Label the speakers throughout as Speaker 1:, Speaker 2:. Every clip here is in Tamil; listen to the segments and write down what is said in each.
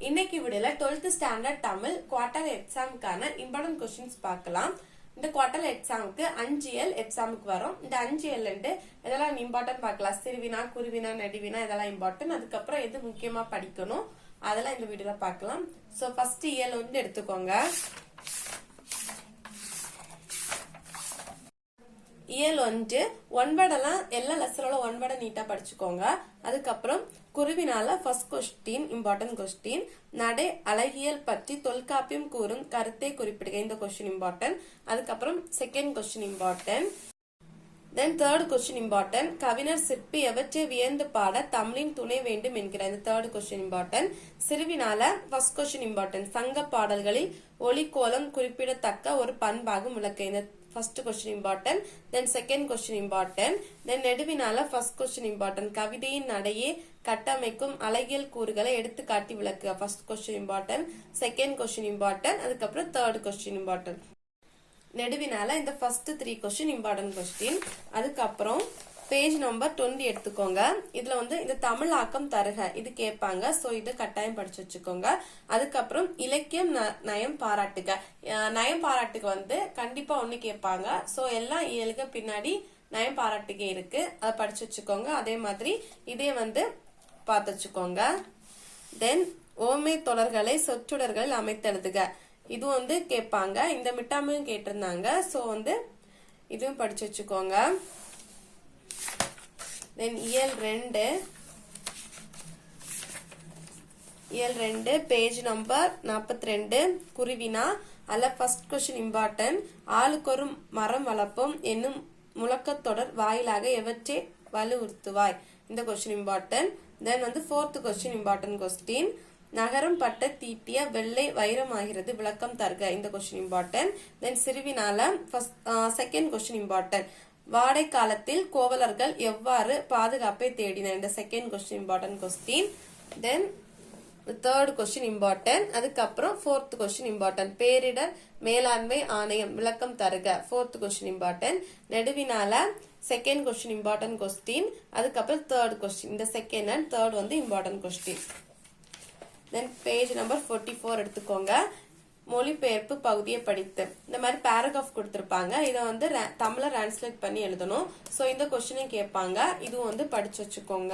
Speaker 1: இன்னைக்கு வீடியோல 12th ஸ்டாண்டர்ட் தமிழ் குவார்டர் எக்ஸாமுக்கான இம்பார்ட்டன்ட் கொஸ்டின்ஸ் பார்க்கலாம். இந்த குவார்டர் எக்ஸாமுக்கு 5L எக்ஸாமுக்கு வரும். இந்த 5L இதெல்லாம் இம்பார்ட்டன்ட் பார்க்கலாம். சிறுவினா, குருவினா, நெடுவினா இதெல்லாம் இம்பார்ட்டன்ட். அதுக்கப்புறம் எது முக்கியமா படிக்கணும் அதெல்லாம் இந்த வீடியோல பார்க்கலாம். சோ ஃபர்ஸ்ட் இயல் எடுத்துக்கோங்க. இயல் 1 ஒன்படெல்லாம் எல்லா லெசனோட ஒன்பட நீட்டா படிச்சுக்கோங்க. அதுக்கப்புறம் குருவினால ஃபர்ஸ்ட் கொஸ்டின் இம்பார்ட்டன்ட் கொஸ்டின். நடை அழகியல் பற்றி தொல்காப்பியம் கூறும் கருத்தை குறிப்பிடுக. இந்த கொஸ்டின் இம்பார்ட்டன்ட். அதுக்கப்புறம் second question important. Then third question important. கவிஞர் சிற்பி எவற்றை வியந்து பாட தமிழின் துணை வேண்டும் என்கிற இந்த தேர்ட் கொஸ்டின் இம்பார்ட்டன்ட். சிறுவினால ஃபர்ஸ்ட் கொஸ்டின் இம்பார்ட்டன்ட். சங்க பாடல்களில் ஒளிக்கோலம் குறிப்பிடத்தக்க ஒரு பண்பாகும் விளக்க. இந்த first question important, then second question important, then நெடுவினால first question important. கவிதையின் நடையே கட்டமைக்கும் அழகியல் கூறுகளை எடுத்து காட்டி விளக்குக. first question important, second question important, அதுக்கப்புறம் third question important. நெடுவினால இந்த first 3 question important question. அதுக்கப்புறம் பேஜ் நம்பர் 20 எடுத்துக்கோங்க. இதுல இந்த தமிழ் ஆக்கம் தருக இது கேட்பாங்க. சோ இது கட்டாயம் படிச்சு வச்சுக்கோங்க. அதுக்கப்புறம் இலக்கியம் நயம் பாராட்டுக. நயம் பாராட்டுக்கு கண்டிப்பா ஒண்ணு கேட்பாங்க. சோ எல்லாம் இயலுக்கு பின்னாடி நயம் பாராட்டுக இருக்கு, அதை படிச்சு வச்சுக்கோங்க. அதே மாதிரி இதே பார்த்து வச்சுக்கோங்க. தென் ஓமை தொடர்களை சொற்றொடர்கள் அமைத்தெழுதுக. இது கேட்பாங்க. இந்த மிட்டாமையும் கேட்டிருந்தாங்க. சோ இதுவும் படிச்சு வச்சுக்கோங்க. தென் இயல் 2 பேஜ் நம்பர் 42 குருவினா அல்ல ஃபர்ஸ்ட் கொஸ்டின் இம்பார்ட்டன்ட். ஆளுக்கொரு மரம் வளர்ப்போம் என்னும் முழக்கத்தொடர் வாயிலாக எவற்றை வலுவுறுத்துவாய். இந்த question important. Then fourth question important question. நகரம் பட்ட தீட்டிய வெள்ளை வைரமாகிறது விளக்கம் தருக. இந்த கொஸ்டின் இம்பார்ட்டன்ட். தென் சிறுவினால செகண்ட் கொஸ்டின் இம்பார்ட்டன்ட். வாடை காலத்தில் கோவலர்கள் எவ்வாறு பாதுகாப்பை தேடினர். இந்த second question important question. Then third question important. அதுக்கப்புறம் ஃபோர்த் கொஸ்டின் இம்பார்ட்டன்ட். பேரிடர் மேலாண்மை ஆணையம் விளக்கம் தருக. Fourth question important. நெடுவினால செகண்ட் கொஸ்டின் இம்பார்ட்டன்ட் கொஸ்டின். அதுக்கப்புறம் தேர்ட் கொஸ்டின். இந்த second and third important question. Then page number 44 எடுத்துக்கோங்க. மொழிபெயர்ப்பு பகுதியை படித்து இந்த மாதிரி பேராகிராஃப் கொடுத்திருப்பாங்க. இதை தமிழ டிரான்ஸ்லேட் பண்ணி எழுதணும். சோ இந்த கொஸ்டினையும் கேட்பாங்க. இதுவும் படிச்சு வச்சுக்கோங்க.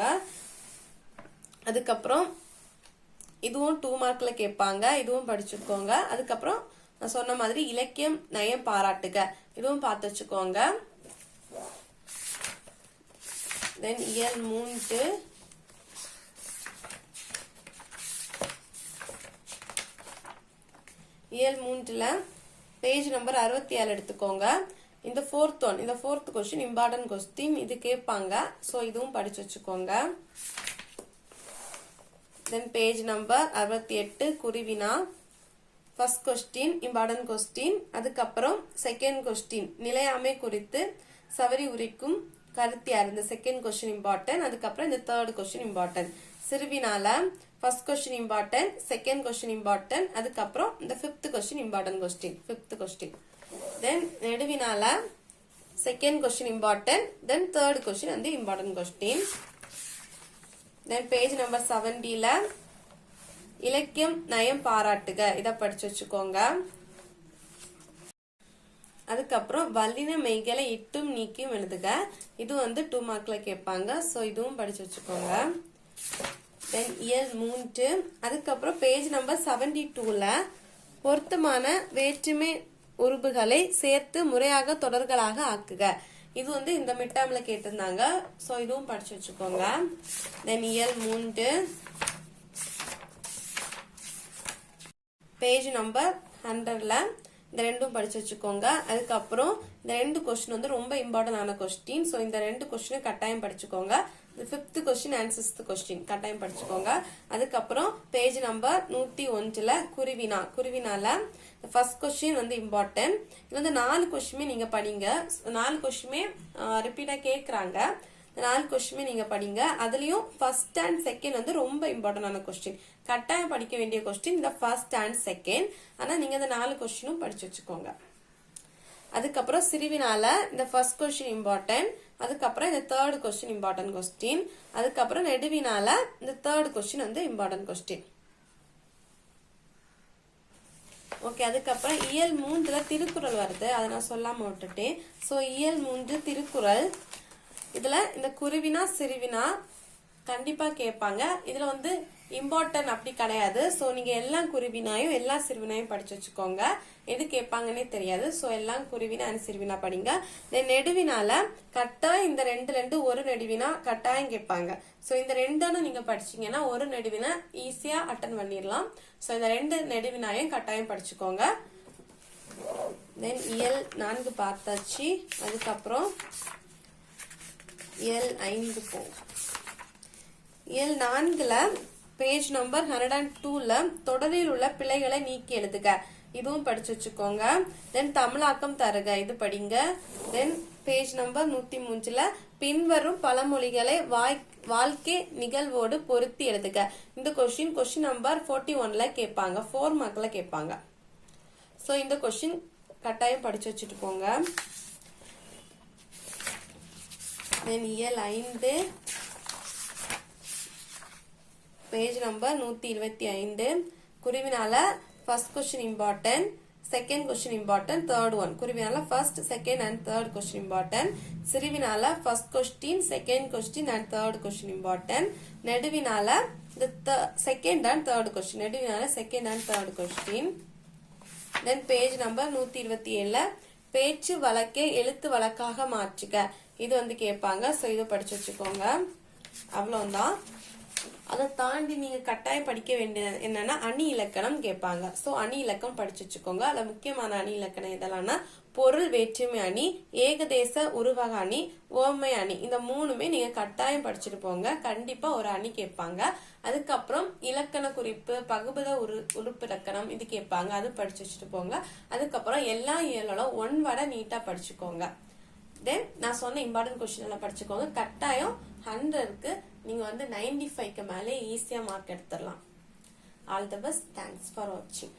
Speaker 1: அதுக்கப்புறம் இதுவும் 2 மார்க்ல கேட்பாங்க. இதுவும் படிச்சுக்கோங்க. அதுக்கப்புறம் நான் சொன்ன மாதிரி இலக்கியம் நயம் பாராட்டுக இதுவும் பார்த்து வச்சுக்கோங்க. தென் இயல் 3 இயல் 3ல பேஜ் நம்பர் 67 எடுத்துக்கோங்க. இந்த ஃபோர்த் கொஸ்டின் இம்பார்ட்டன்ட் கொஸ்டின். இது கேட்பாங்க. சோ இதுவும் படிச்சு வச்சுக்கோங்க. தென் பேஜ் நம்பர் 68 குருவினா ஃபர்ஸ்ட் கொஸ்டின் இம்பார்ட்டன்ட் கொஸ்டின். அதுக்கப்புறம் செகண்ட் கொஸ்டின் நிலையாமை குறித்து சவரி உரிக்கும் கருத்தியார். இந்த செகண்ட் கொஸ்டின் இம்பார்ட்டன்ட். அதுக்கப்புறம் இந்த தேர்ட் கொஸ்டின் இம்பார்ட்டன்ட். சிறுவினால first question important, second question important. அதுக்கப்புறம் இந்த fifth question important question. Fifth question. Then நெடுவினால second question important. Then third question important question. Then page number 70ல இலக்கியம் நயம் பாராட்டுக இத படிச்சு வச்சுக்கோங்க. அதுக்கப்புறம் வல்லின மெய்களை இட்டும் நீக்கியும் எழுதுக. இது 2 மார்க்ல கேட்பாங்க. சோ இதுவும் படிச்சு வச்சுக்கோங்க. தென் இயல் 3 அதுக்கப்புறம் பேஜ் நம்பர் 72ல பொருத்தமான வேற்றுமை உறுப்புகளை சேர்த்து முறையாக தொடர்களாக ஆக்குக. இது இந்த மிட்டாம்ல கேட்டிருந்தாங்க. சோ இதுவும் படிச்சு வச்சுக்கோங்க. தென் இயல் 3 பேஜ் நம்பர் 100ல இந்த ரெண்டும் படிச்சு வச்சுக்கோங்க. அதுக்கப்புறம் இந்த 2 கொஸ்டின் ரொம்ப இம்பார்ட்டன்ட் ஆன கொஸ்டின். சோ இந்த 2 கொஸ்டின் கட்டாயம் படிச்சுக்கோங்க. Fifth question and sixth question கட்டாயம் படிச்சுக்கோங்க. அதுக்கப்புறம் பேஜ் நம்பர் 101ல குருவினால ஃபர்ஸ்ட் கொஸ்டின் இம்பார்ட்டன்ட். இது 4 கொஸ்டினுமே நீங்க படிங்க. 4 கொஸ்டினுமே ரிப்பீட்டா கேக்குறாங்க. 4 கொஸ்டினுமே நீங்க படிங்க. அதுலயும் ஃபர்ஸ்ட் அண்ட் செகண்ட் ரொம்ப இம்பார்ட்டன்ட் ஆன கொஸ்டின். கட்டாயம் படிக்க வேண்டிய கொஸ்டின் இந்த ஃபர்ஸ்ட் அண்ட் செகண்ட். ஆனா நீங்க இந்த 4 கொஸ்டினும் படிச்சு வச்சுக்கோங்க. அதுக்கப்புறம் சிறுவினால இந்த ஃபர்ஸ்ட் கொஸ்டின் இம்பார்ட்டன்ட். அதுக்கப்புறம் இந்த தேர்ட் கொஸ்டின் இம்பார்ட்டன்ட் கொஸ்டின். அதுக்கப்புறம் நெடுவினால இந்த third question important question. Okay, அதுக்கப்புறம் இயல் 3ல திருக்குறள் வருது, அதை நான் சொல்லாம விட்டுட்டேன். ஸோ இயல் 3 திருக்குறள். இதுல இந்த குருவினா சிறுவினா கண்டிப்பா கேட்பாங்க. இதுல வந்து இம்பார்ட்டன்ட் அப்படி கிடையாது. ஸோ நீங்க எல்லா குருவினாயும் எல்லா சிறுவினாயும் படிச்சு வச்சுக்கோங்க. எது கேட்பாங்கன்னே தெரியாது. ஸோ எல்லாம் குருவினா அண்ட் சிறுவினா படிங்க. நெடுவினால கட்டாயம் இந்த ரெண்டு ஒரு நெடுவினா கட்டாயம் கேட்பாங்க. ஸோ இந்த ரெண்டும் நீங்க படிச்சீங்கன்னா ஒரு நெடுவினா ஈஸியா அட்டன் பண்ணிடலாம். ஸோ இந்த 2 நெடுவினாயும் கட்டாயம் படிச்சுக்கோங்க. தென் இயல் 4 பார்த்தாச்சு. அதுக்கப்புறம் இயல் 5 போ. இயல் 4ல பேஜ் நம்பர் 102ல தொடரில் உள்ள பிழைகளை நீக்கி எழுதுக, இதுவும் படிச்சு வச்சுக்கோங்க. தென் தமிழாக்கம் தருக, இது படிங்க. தென் பேஜ் நம்பர் 103ல பின்வரும் பழமொழிகளை வாழ்க்கை நிகழ்வோடு பொருத்தி எழுதுக. இந்த கொஸ்டின் நம்பர் 41ல கேட்பாங்க, 4 மார்க்ல கேட்பாங்க. ஸோ இந்த கொஸ்டின் கட்டாயம் படிச்சு வச்சுட்டு போங்க. தென் இயல் 5 பேஜ் நம்பர் 125. குருவினால first question important, second question important, third one. குருவினால first, second and third question important. சிறுவினால first question, second question and third question important. நெடுவினால செகண்ட் அண்ட் தேர்ட் கொஸ்டின். நெடுவினால second and third question. Then page number 127ல பேச்சு வழக்கை எழுத்து வழக்காக மாற்றுக, இது வந்து கேட்பாங்க. ஸோ இதை படிச்சு வச்சுக்கோங்க. அவ்வளவுதான். அதை தாண்டி நீங்க கட்டாயம் படிக்க வேண்டியது என்னன்னா அணி இலக்கணம் கேட்பாங்க. சோ அணி இலக்கம் படிச்சு வச்சுக்கோங்க. அதுல முக்கியமான அணி இலக்கணம் இதெல்லாம்னா பொருள் வேற்றுமை அணி, ஏகதேச உருவக அணி, ஓமை அணி. இந்த 3மே நீங்க கட்டாயம் படிச்சுட்டு போங்க. கண்டிப்பா ஒரு அணி கேட்பாங்க. அதுக்கப்புறம் இலக்கண குறிப்பு, பகுபத உறுப்பு இலக்கணம் இது கேட்பாங்க, அது படிச்சு வச்சுட்டு போங்க. அதுக்கப்புறம் எல்லா இயலும் 1 வட நீட்டா படிச்சுக்கோங்க. தென் நான் சொன்ன இம்பார்ட்டன்ட் கொஸ்டின் எல்லாம் படிச்சுக்கோங்க. கட்டாயம் 100க்கு நீங்க வந்து 95க்கு மேலே ஈஸியா மார்க் எடுத்துடலாம். All the best. Thanks for வாட்சிங்.